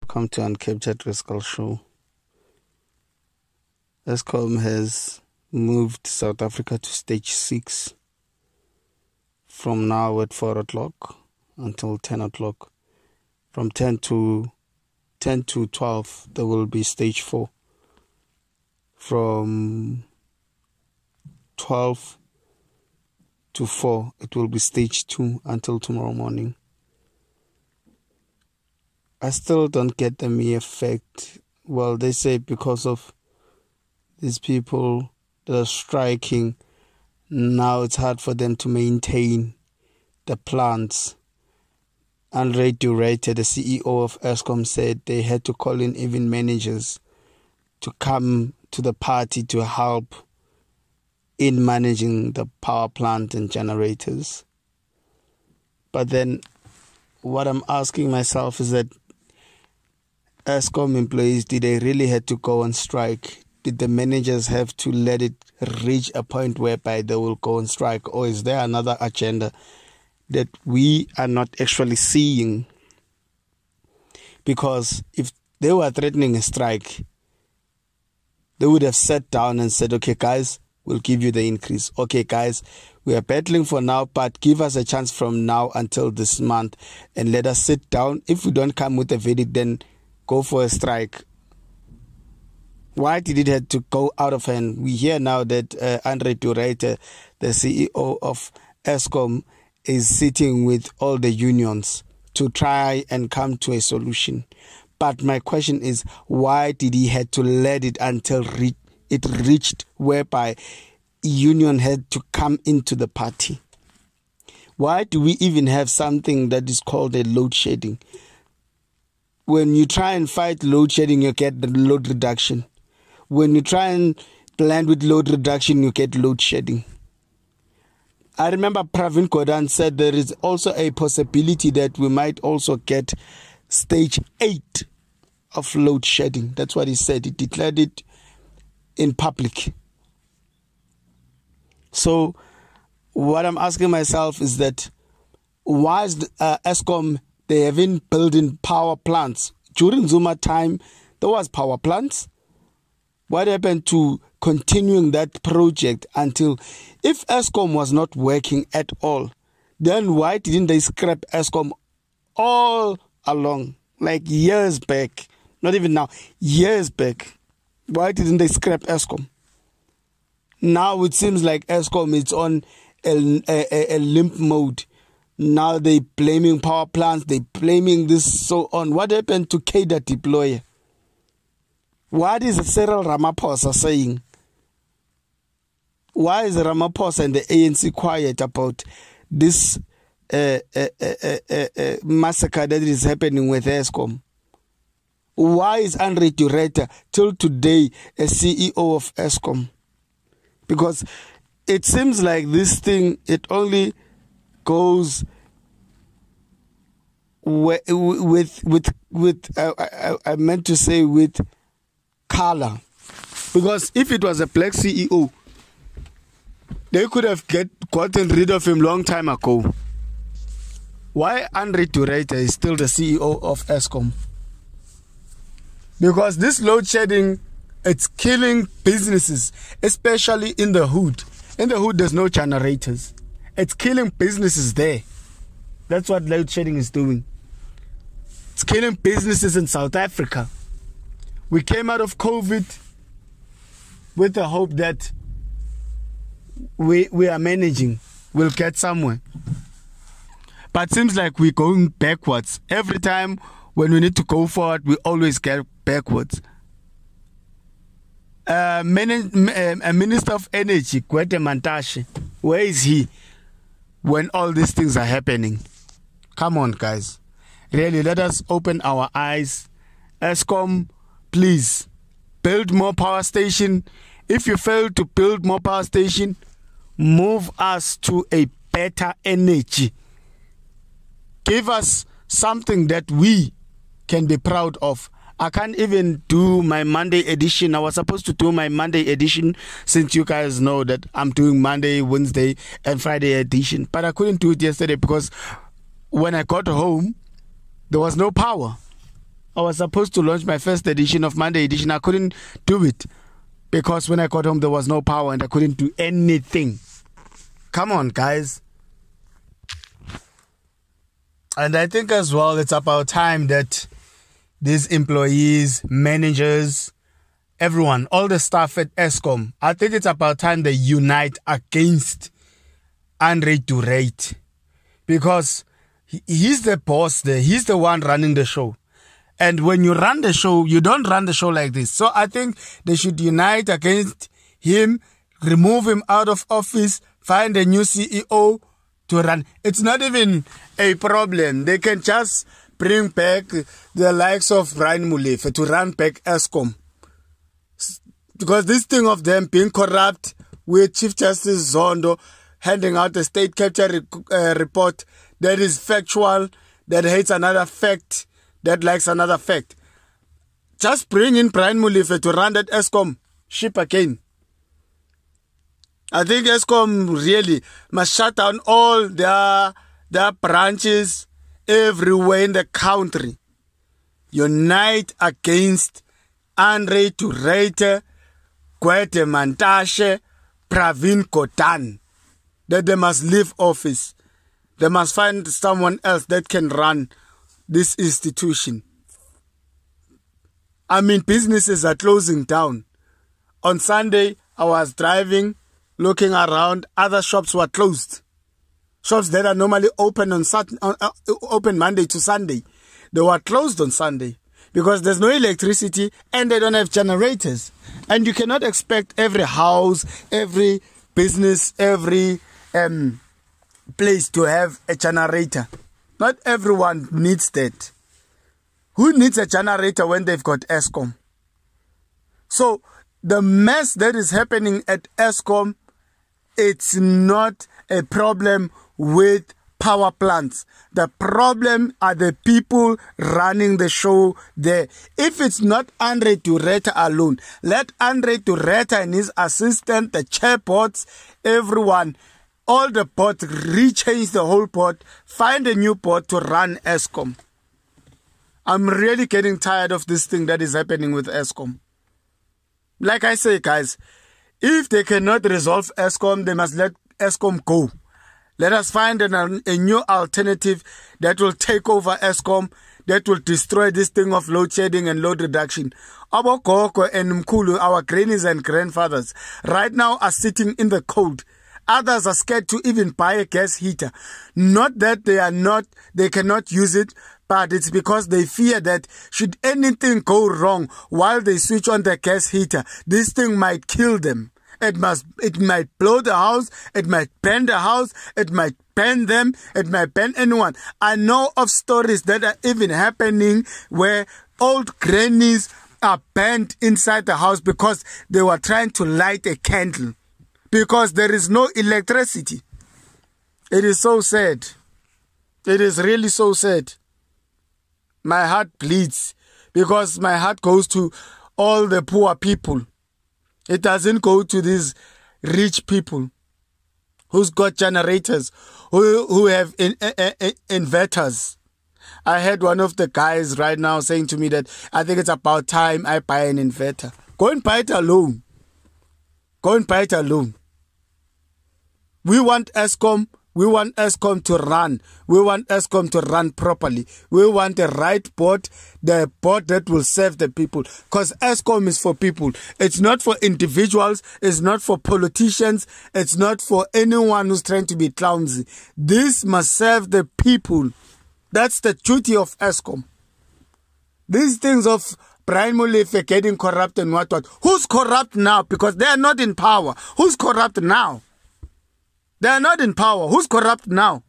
Welcome to Uncaptured Rascal show. Eskom has moved South Africa to stage 6 from now at 4 o'clock until 10 o'clock. From 10 to 12 there will be stage 4. From 12 to 4 it will be stage 2 until tomorrow morning. I still don't get the mere fact. Well, they say because of these people that are striking, now it's hard for them to maintain the plants. Ruyter, the CEO of Eskom, said they had to call in even managers to come to the party to help in managing the power plant and generators. But then what I'm asking myself is that Eskom employees, did they really have to go on strike? Did the managers have to let it reach a point whereby they will go on strike? Or is there another agenda that we are not actually seeing? Because if they were threatening a strike, they would have sat down and said, okay, guys, we'll give you the increase. Okay, guys, we are battling for now, but give us a chance from now until this month and let us sit down. If we don't come with a verdict, then go for a strike. Why did it have to go out of hand? We hear now that Ruyter, the CEO of Eskom, is sitting with all the unions to try and come to a solution. But my question is, why did he have to let it until it reached whereby union had to come into the party? Why do we even have something that is called a load shedding? When you try and fight load shedding, you get the load reduction. When you try and plan with load reduction, you get load shedding. I remember Pravin Gordhan said there is also a possibility that we might also get stage 8 of load shedding. That's what he said. He declared it in public. So what I'm asking myself is that why is Eskom, they have been building power plants? During Zuma time, there was power plants. What happened to continuing that project until, if Eskom was not working at all, then why didn't they scrap Eskom all along, like years back? Not even now, years back. Why didn't they scrap Eskom? Now it seems like Eskom is on a limp mode. Now they blaming power plants, they blaming this, so on. What happened to cadre deployer? What is Cyril Ramaphosa saying? Why is Ramaphosa and the ANC quiet about this massacre that is happening with Eskom? Why is Ruyter till today a CEO of Eskom? Because it seems like this thing, it only goes I meant to say with color. Because if it was a black CEO, they could have gotten rid of him long time ago. Why Ruyter is still the CEO of Eskom? Because this load shedding, it's killing businesses, especially in the hood. In the hood, there's no generators. It's killing businesses there. That's what load shedding is doing. It's killing businesses in South Africa. We came out of COVID with the hope that we are managing. We'll get somewhere. But it seems like we're going backwards. Every time when we need to go forward, we always get backwards. A Minister of Energy, Gwede Mantashe, where is he when all these things are happening? Come on, guys. Really, let us open our eyes. Eskom, please, build more power station. If you fail to build more power station, move us to a better energy. Give us something that we can be proud of. I can't even do my Monday edition. I was supposed to do my Monday edition, since you guys know that I'm doing Monday, Wednesday, and Friday edition. But I couldn't do it yesterday because when I got home, there was no power. I was supposed to launch my first edition of Monday edition. I couldn't do it because when I got home, there was no power and I couldn't do anything. Come on, guys. And I think as well, it's about time that these employees, managers, everyone, all the staff at Eskom, I think it's about time they unite against Ruyter, because he's the boss there. He's the one running the show. And when you run the show, you don't run the show like this. So I think they should unite against him, remove him out of office, find a new CEO to run. It's not even a problem. They can just bring back the likes of Brian Molefe to run back Eskom. Because this thing of them being corrupt with Chief Justice Zondo handing out a state capture report that is factual, that hates another fact, that likes another fact. Just bring in Brian Molefe to run that Eskom ship again. I think Eskom really must shut down all their branches everywhere in the country. Unite against Ruyter, Gwede Mantashe, Pravin Gordhan. That they must leave office. They must find someone else that can run this institution. I mean, businesses are closing down. On Sunday, I was driving, looking around, other shops were closed. Shops that are normally open on open Monday to Sunday, they were closed on Sunday because there's no electricity and they don't have generators. And you cannot expect every house, every business, every place to have a generator. Not everyone needs that. Who needs a generator when they've got Eskom? So the mess that is happening at Eskom, it's not a problem with power plants. The problem are the people running the show there. If it's not Ruyter alone, let Ruyter and his assistant, the chairboards, everyone, all the board, rechange the whole board, find a new board to run Eskom. I'm really getting tired of this thing that is happening with Eskom. Like I say, guys, if they cannot resolve Eskom, they must let Eskom go. Let us find a new alternative that will take over Eskom, that will destroy this thing of load shedding and load reduction. Our Gogo and Mkulu, our grannies and grandfathers, right now are sitting in the cold. Others are scared to even buy a gas heater. Not that they cannot use it, but it's because they fear that should anything go wrong while they switch on the gas heater, this thing might kill them. It might blow the house, it might burn the house, it might burn them, it might burn anyone. I know of stories that are even happening where old grannies are burnt inside the house because they were trying to light a candle. Because there is no electricity. It is so sad. It is really so sad. My heart bleeds because my heart goes to all the poor people. It doesn't go to these rich people who's got generators, who have inverters. I heard one of the guys right now saying to me that I think it's about time I buy an inverter. Go and buy it alone. Go and buy it alone. We want Eskom. We want Eskom to run. We want Eskom to run properly. We want the right board, the board that will serve the people. Because Eskom is for people. It's not for individuals. It's not for politicians. It's not for anyone who's trying to be clumsy. This must serve the people. That's the duty of Eskom. These things of Brian Molefe getting corrupt and what. Who's corrupt now? Because they are not in power. Who's corrupt now? They are not in power. Who's corrupt now?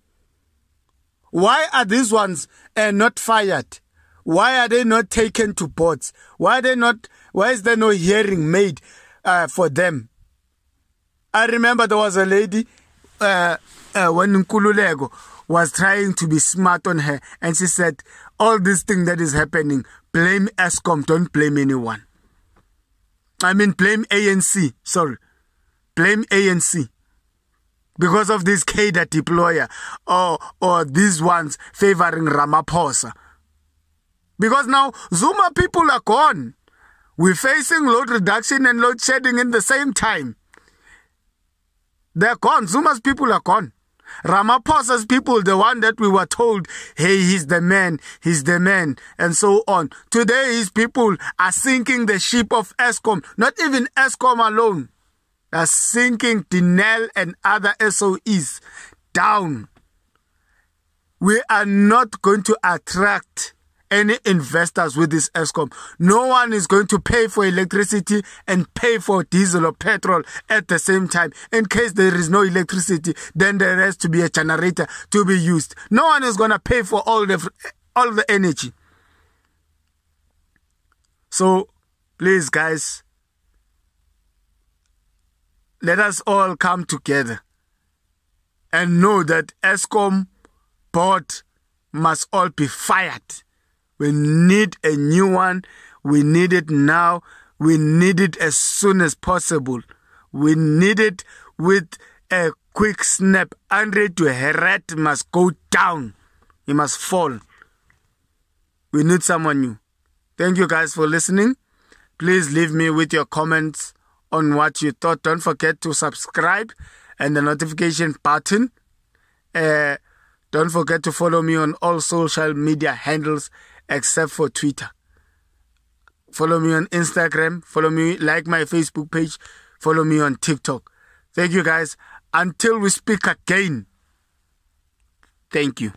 Why are these ones not fired? Why are they not taken to boards? Why is there no hearing made for them? I remember there was a lady when Nkululeko was trying to be smart on her, and she said, all this thing that is happening, blame Eskom, don't blame anyone. I mean, blame ANC, sorry. Blame ANC. Because of this cadre deployer or these ones favoring Ramaphosa. Because now Zuma people are gone. We're facing load reduction and load shedding in the same time. They're gone. Zuma's people are gone. Ramaphosa's people, the one that we were told, hey, he's the man, and so on. Today, his people are sinking the ship of Eskom. Not even Eskom alone. They're sinking Dinel and other SOEs down. We are not going to attract any investors with this Eskom. No one is going to pay for electricity and pay for diesel or petrol at the same time. In case there is no electricity, then there has to be a generator to be used. No one is going to pay for all the energy. So, please guys, let us all come together and know that Eskom board must all be fired. We need a new one. We need it now. We need it as soon as possible. We need it with a quick snap. Andre to Heret must go down. He must fall. We need someone new. Thank you guys for listening. Please leave me with your comments on what you thought. Don't forget to subscribe and the notification button. Don't forget to follow me on all social media handles except for Twitter. Follow me on Instagram. Follow me, like my Facebook page. Follow me on TikTok. Thank you guys. Until we speak again. Thank you.